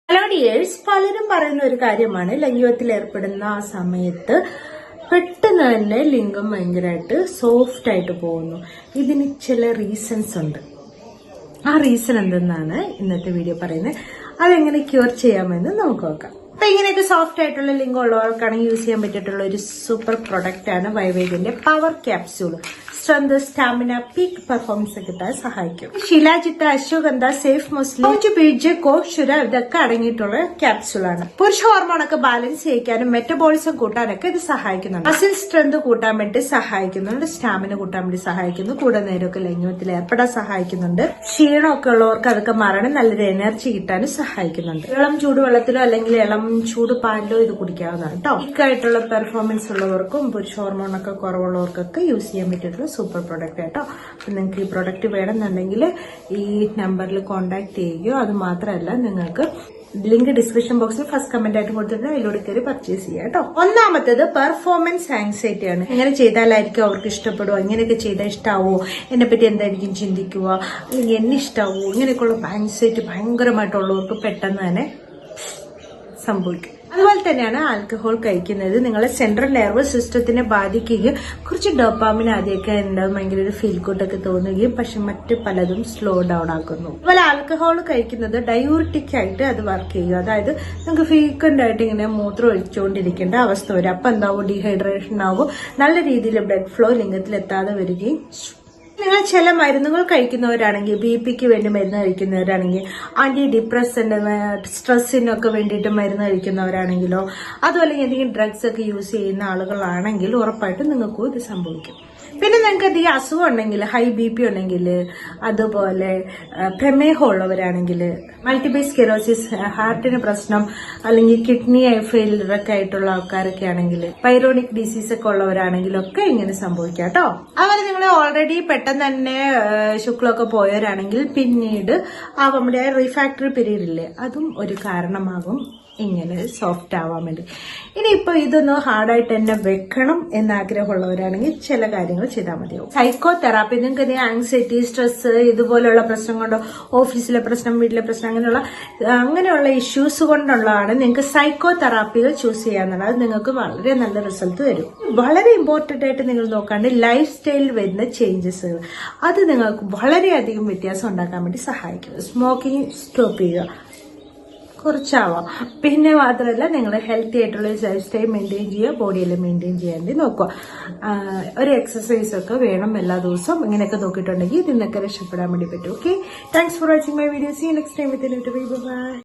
Hello dears, പലരും പറയുന്ന ഒരു കാര്യമാണ് ലൈംഗികത്തിൽ ഏർപ്പെടുന്ന ആ സമയത്ത് പെട്ടെന്ന് തന്നെ ലിംഗം ഭയങ്കരമായിട്ട് സോഫ്റ്റ് ആയിട്ട് പോകുന്നു. ഇതിന് ചില റീസൺസ് ഉണ്ട്. ആ റീസൺ എന്തെന്നാണ് ഇന്നത്തെ വീഡിയോ പറയുന്നത്. അതെങ്ങനെ ക്യൂർ ചെയ്യാമെന്ന് നമുക്ക് നോക്കാം. അപ്പൊ ഇങ്ങനെയൊക്കെ സോഫ്റ്റ് ആയിട്ടുള്ള ലിംഗം ഉള്ളവർക്കാണെങ്കിൽ യൂസ് ചെയ്യാൻ പറ്റിയിട്ടുള്ള ഒരു സൂപ്പർ പ്രൊഡക്റ്റ് ആണ് വൈവേഗിന്റെ power capsule. Strength, stamina, peak performance കിട്ടാൻ സഹായിക്കും. ശിലാജിത്ത, അശ്വഗന്ധ, സേഫ് മുസ്ലിം, ബീജ്, കോക്ഷുര ഇതൊക്കെ അടങ്ങിയിട്ടുള്ള ക്യാപ്സ്യൂളാണ്. പുരുഷ ഹോർമോണൊക്കെ ബാലൻസ് ചെയ്യിക്കാനും മെറ്റബോളിസം കൂട്ടാനൊക്കെ ഇത് സഹായിക്കുന്നുണ്ട്. മസിൽ സ്ട്രെങ്ത് കൂട്ടാൻ വേണ്ടി സഹായിക്കുന്നുണ്ട്. സ്റ്റാമിന കൂട്ടാൻ വേണ്ടി സഹായിക്കുന്നു. കൂടെ നേരമൊക്കെ ലൈംഗികത്തിൽ ഏർപ്പെടാൻ സഹായിക്കുന്നുണ്ട്. ക്ഷീണമൊക്കെ ഉള്ളവർക്ക് അതൊക്കെ മാറണം, നല്ലൊരു എനർജി കിട്ടാനും സഹായിക്കുന്നുണ്ട്. ഇളം ചൂടുവെള്ളത്തിലോ അല്ലെങ്കിൽ ഇളം ചൂട് പാലിലോ ഇത് കുടിക്കാവുന്നതാണ് കേട്ടോ. പീക്കായിട്ടുള്ള പെർഫോമൻസ് ഉള്ളവർക്കും പുരുഷ ഹോർമോണൊക്കെ കുറവുള്ളവർക്കൊക്കെ യൂസ് ചെയ്യാൻ പറ്റിയിട്ടുള്ള സൂപ്പർ പ്രൊഡക്റ്റ് കേട്ടോ. അപ്പൊ നിങ്ങൾക്ക് ഈ പ്രൊഡക്റ്റ് വേണമെന്നുണ്ടെങ്കിൽ ഈ നമ്പറിൽ കോൺടാക്ട് ചെയ്യുകയോ, അത് മാത്രമല്ല നിങ്ങൾക്ക് ലിങ്ക് ഡിസ്ക്രിപ്ഷൻ ബോക്സിൽ ഫസ്റ്റ് കമന്റ് ആയിട്ട് കൊടുത്തിട്ട് അതിലൂടെ കയറി പർച്ചേസ് ചെയ്യാം കേട്ടോ. ഒന്നാമത്തേത് പെർഫോമൻസ് ആങ്സൈറ്റി ആണ്. ഇങ്ങനെ ചെയ്താലായിരിക്കും അവർക്ക് ഇഷ്ടപ്പെടുക, ഇങ്ങനെയൊക്കെ ചെയ്താൽ ഇഷ്ടാവോ, എന്നെ പറ്റി എന്തായിരിക്കും ചിന്തിക്കുക, അല്ലെങ്കിൽ എന്നെ ഇഷ്ടാവോ, ഇങ്ങനെയൊക്കെയുള്ള ആങ്സൈറ്റി ഭയങ്കരമായിട്ടുള്ളവർക്ക് പെട്ടെന്ന് തന്നെ സംഭവിക്കും. അതുപോലെ തന്നെയാണ് ആൽക്കഹോൾ കഴിക്കുന്നത്. നിങ്ങളെ സെൻട്രൽ നെർവസ് സിസ്റ്റത്തിനെ ബാധിക്കുകയും കുറച്ച് ഡോപ്പാമിൻ ആദ്യമൊക്കെ ഉണ്ടാവും, ഭയങ്കര ഒരു ഫീൽ ഗുഡൊക്കെ തോന്നുകയും പക്ഷെ മറ്റ് പലതും സ്ലോ ഡൗൺ ആക്കുന്നു. അതുപോലെ ആൽക്കഹോൾ കഴിക്കുന്നത് ഡയൂറിറ്റിക് ആയിട്ട് അത് വർക്ക് ചെയ്യും. അതായത് നിങ്ങൾക്ക് ഫ്രീക്വന്റ് ആയിട്ട് ഇങ്ങനെ മൂത്രം ഒഴിച്ചുകൊണ്ടിരിക്കേണ്ട അവസ്ഥ വരും. അപ്പൊ എന്താവും, ഡീഹൈഡ്രേഷൻ ആവും, നല്ല രീതിയിൽ ബ്ലഡ് ഫ്ലോ ലിംഗത്തിൽ എത്താതെ വരികയും. നിങ്ങൾ ചില മരുന്നുകൾ കഴിക്കുന്നവരാണെങ്കിൽ, BP-ക്ക് വേണ്ടി മരുന്ന് കഴിക്കുന്നവരാണെങ്കിൽ, ആന്റി ഡിപ്രസന്റ്, സ്ട്രെസ്സിനൊക്കെ വേണ്ടിയിട്ട് മരുന്ന് കഴിക്കുന്നവരാണെങ്കിലോ, അതുപോലെ എന്തെങ്കിലും ഡ്രഗ്സ് ഒക്കെ യൂസ് ചെയ്യുന്ന ആളുകളാണെങ്കിൽ ഉറപ്പായിട്ടും നിങ്ങൾക്കും ഇത് സംഭവിക്കും. പിന്നെ നിങ്ങൾക്ക് എന്തെങ്കിലും അസുഖം ഉണ്ടെങ്കിൽ, ഹൈ BP ഉണ്ടെങ്കിൽ, അതുപോലെ പ്രമേഹം ഉള്ളവരാണെങ്കിൽ, മൾട്ടിപ്പിൾ സ്ക്ലെറോസിസ്, ഹാർട്ടിന് പ്രശ്നം, അല്ലെങ്കിൽ കിഡ്നി ഫെയിലിയർ ഒക്കെ ആയിട്ടുള്ള ആൾക്കാരൊക്കെ ആണെങ്കിൽ, പൈറോണിക് ഡിസീസ് ഒക്കെ ഉള്ളവരാണെങ്കിലൊക്കെ ഇങ്ങനെ സംഭവിക്കാം കേട്ടോ. അതുപോലെ നിങ്ങൾ ഓൾറെഡി പെട്ടെന്ന് തന്നെ ശുക്ലമൊക്കെ പോയവരാണെങ്കിൽ പിന്നീട് നമ്മുടെ റീഫാക്ടറി പീരീഡ് ഇല്ലേ, അതും ഒരു കാരണമാകും ഇങ്ങനെ സോഫ്റ്റ് ആവാൻ വേണ്ടി. ഇനിയിപ്പോ ഇതൊന്ന് ഹാർഡായിട്ട് തന്നെ വെക്കണം എന്നാഗ്രഹമുള്ളവരാണെങ്കിൽ ചില കാര്യങ്ങൾ ചെയ്താൽ മതിയാവും. സൈക്കോ തെറാപ്പി, നിങ്ങൾക്ക് ആങ്സൈറ്റി, സ്ട്രെസ്, ഇതുപോലുള്ള പ്രശ്നം കൊണ്ടോ, ഓഫീസിലെ പ്രശ്നം, വീട്ടിലെ പ്രശ്നം, അങ്ങനെയുള്ള ഇഷ്യൂസ് കൊണ്ടുള്ളതാണ് നിങ്ങൾക്ക് സൈക്കോ തെറാപ്പികൾ ചൂസ് ചെയ്യാന്നുള്ളത്. അത് നിങ്ങൾക്ക് വളരെ നല്ല റിസൾട്ട് തരും. വളരെ ഇമ്പോർട്ടന്റ് ആയിട്ട് നിങ്ങൾ നോക്കാണ്ട് ലൈഫ് സ്റ്റൈലിൽ വരുന്ന ചേഞ്ചസുകൾ, അത് നിങ്ങൾക്ക് വളരെയധികം വ്യത്യാസം ഉണ്ടാക്കാൻ വേണ്ടി സഹായിക്കും. സ്മോക്കിംഗ് സ്റ്റോപ്പ് ചെയ്യുക, കുറച്ചാവാം. പിന്നെ മാത്രമല്ല നിങ്ങൾ ഹെൽത്തി ആയിട്ടുള്ള ലൈഫ് സ്റ്റൈൽ മെയിൻറ്റെയിൻ ചെയ്യുക, ബോഡിയെല്ലാം മെയിൻറ്റെയിൻ ചെയ്യാൻ വേണ്ടി നോക്കുക. ഒരു എക്സസൈസ് ഒക്കെ വേണം എല്ലാ ദിവസവും. ഇങ്ങനെയൊക്കെ നോക്കിയിട്ടുണ്ടെങ്കിൽ ഇതിനൊക്കെ രക്ഷപ്പെടാൻ വേണ്ടി പറ്റും. Okay, thanks for watching my video. See you next time with a new video. By.